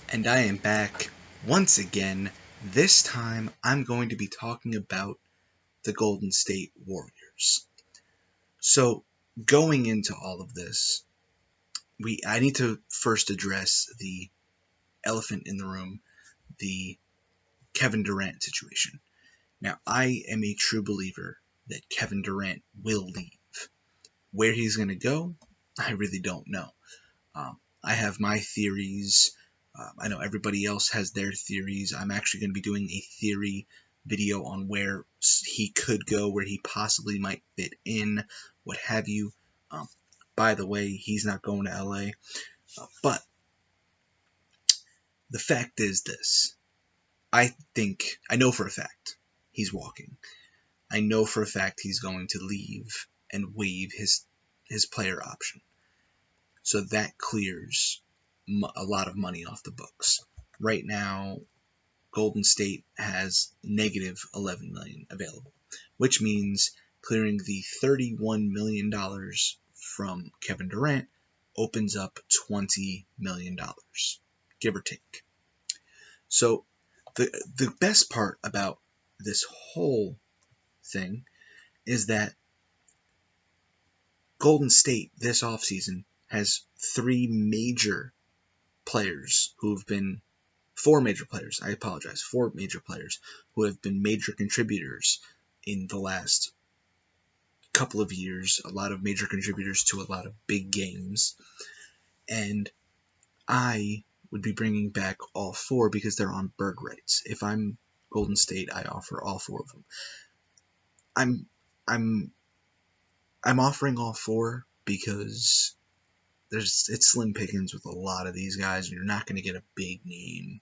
And I am back once again. This time I'm going to be talking about the Golden State Warriors. So, going into all of this, I need to first address the elephant in the room, the Kevin Durant situation. Now, I am a true believer that Kevin Durant will leave. Where he's going to go, I really don't know. I have my theories. I know everybody else has their theories. I'm actually going to be doing a theory video on where he could go, where he possibly might fit in, what have you. Um, by the way, he's not going to LA. But the fact is this. I know for a fact he's walking. I know for a fact he's going to leave and waive his player option. So that clears a lot of money off the books. Right now, Golden State has negative 11 million available, which means clearing the $31 million from Kevin Durant opens up $20 million, give or take. So the best part about this whole thing is that Golden State this offseason has three major players who have been four major players, I apologize, four major players who have been major contributors in the last couple of years, a lot of major contributors to a lot of big games. And I would be bringing back all four because they're on bird rights. If I'm Golden State, I offer all four of them. I'm I'm I'm offering all four because it's slim pickings with a lot of these guys, and you're not going to get a big name,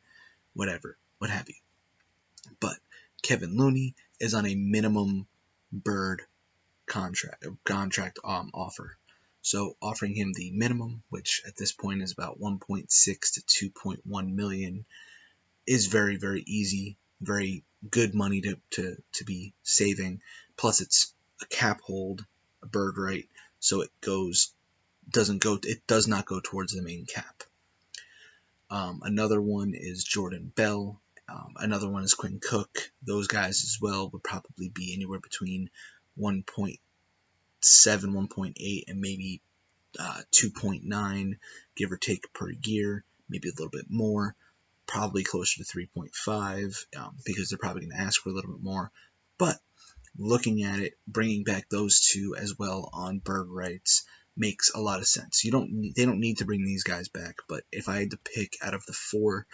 whatever, what have you. But Kevin Looney is on a minimum bird contract offer. So offering him the minimum, which at this point is about 1.6 to 2.1 million, is very, very easy, very good money to be saving. Plus it's a cap hold, a bird right, so it does not go towards the main cap. Another one is Jordan Bell. Another one is Quinn Cook. Those guys as well would probably be anywhere between 1.7, 1.8, and maybe 2.9, give or take, per year. Maybe a little bit more. Probably closer to 3.5 because they're probably going to ask for a little bit more. But looking at it, bringing back those two as well on bird rights makes a lot of sense. They don't need to bring these guys back, but if I had to pick out of the four,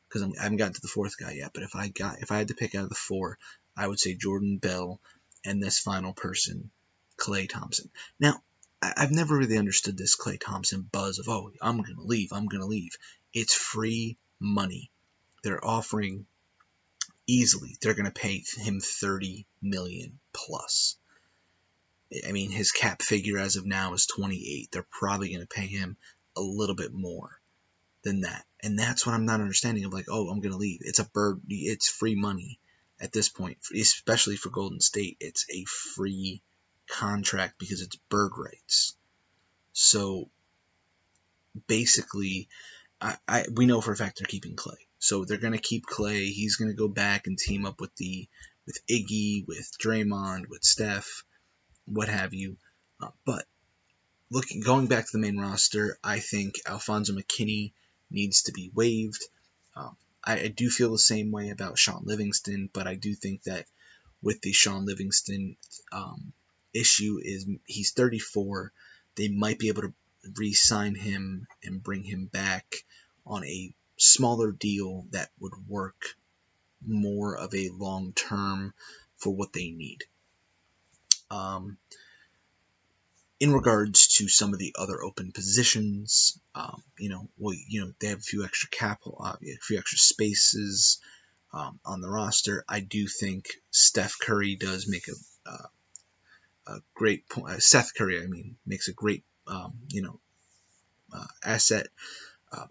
because I haven't gotten to the fourth guy yet, but if I had to pick out of the four, I would say Jordan Bell and this final person, Klay Thompson. Now, I've never really understood this Klay Thompson buzz of, oh, I'm gonna leave. It's free money. They're offering easily. They're gonna pay him 30 million plus. I mean, his cap figure as of now is 28. They're probably going to pay him a little bit more than that. And that's what I'm not understanding of, like, oh, I'm going to leave. It's free money at this point, especially for Golden State. It's a free contract because it's bird rights. So basically, we know for a fact they're keeping Klay. So they're going to keep Klay. He's going to go back and team up with Iggy, with Draymond, with Steph, what have you. But going back to the main roster, I think Alfonso McKinney needs to be waived. I do feel the same way about Shaun Livingston, but I do think that with the Shaun Livingston issue is he's 34. They might be able to re-sign him and bring him back on a smaller deal that would work more of a long term for what they need. In regards to some of the other open positions, they have a few extra a few extra spaces on the roster. I do think Steph Curry does make a great point. Seth Curry, I mean, makes a great asset.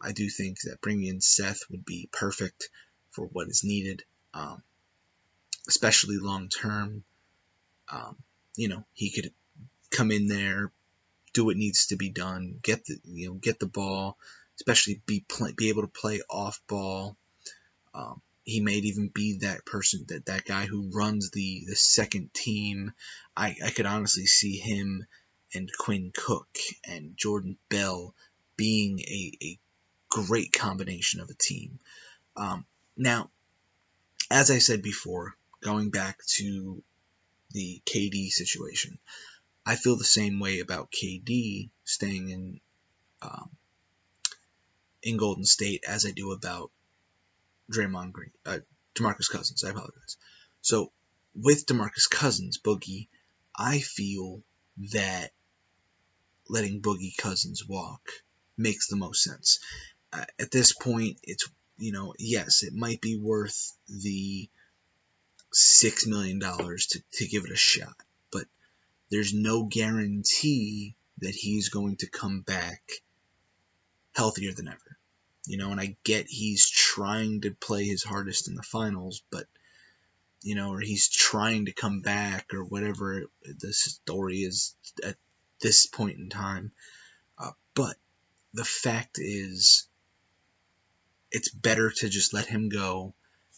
I do think that bringing in Seth would be perfect for what is needed, especially long term. He could come in there, do what needs to be done, get the ball especially be able to play off ball. He may even be that person, that guy who runs the second team. I could honestly see him and Quinn Cook and Jordan Bell being a great combination of a team. Now, as I said before, going back to the KD situation, I feel the same way about KD staying in Golden State as I do about DeMarcus Cousins. I apologize. So with DeMarcus Cousins, Boogie, I feel that letting Boogie Cousins walk makes the most sense. At this point, it's, yes, it might be worth the $6 million to give it a shot, but there's no guarantee that he's going to come back healthier than ever. And I get he's trying to play his hardest in the finals, but, or he's trying to come back or whatever the story is at this point in time. But the fact is, it's better to just let him go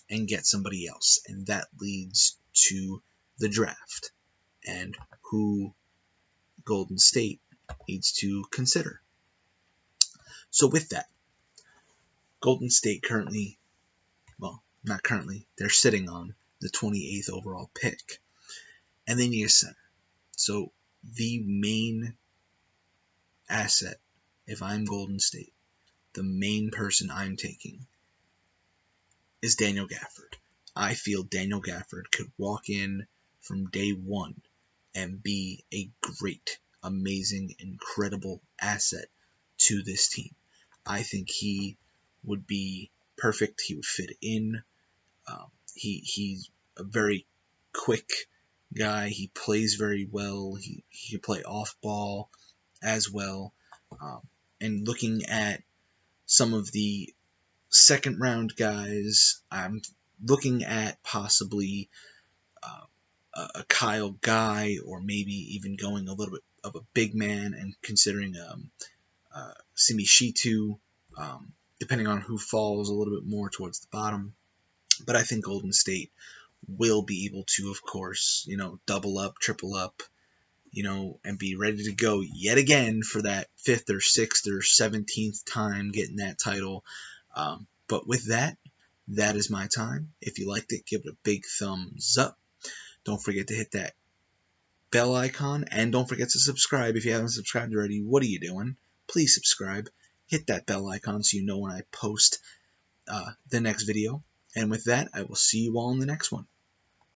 and get somebody else. And that leads to the draft and who Golden State needs to consider. So with that, Golden State currently, well, not currently, they're sitting on the 28th overall pick. And they need a center. So the main asset, if I'm Golden State, the main person I'm taking is Daniel Gafford. I feel Daniel Gafford could walk in from day one and be a great, amazing, incredible asset to this team. I think he would be perfect. He would fit in. He's a very quick guy. He plays very well. He can play off ball as well. And looking at some of the second round guys, I'm looking at possibly a Kyle Guy, or maybe even going a little bit of a big man and considering Simi Shitu, depending on who falls a little bit more towards the bottom. But I think Golden State will be able to, of course, double up, triple up, and be ready to go yet again for that 5th or 6th or 17th time getting that title. But with that, that is my time. If you liked it, give it a big thumbs up. Don't forget to hit that bell icon, and don't forget to subscribe if you haven't subscribed already. What are you doing? Please subscribe. Hit that bell icon so you know when I post the next video. And with that, I will see you all in the next one.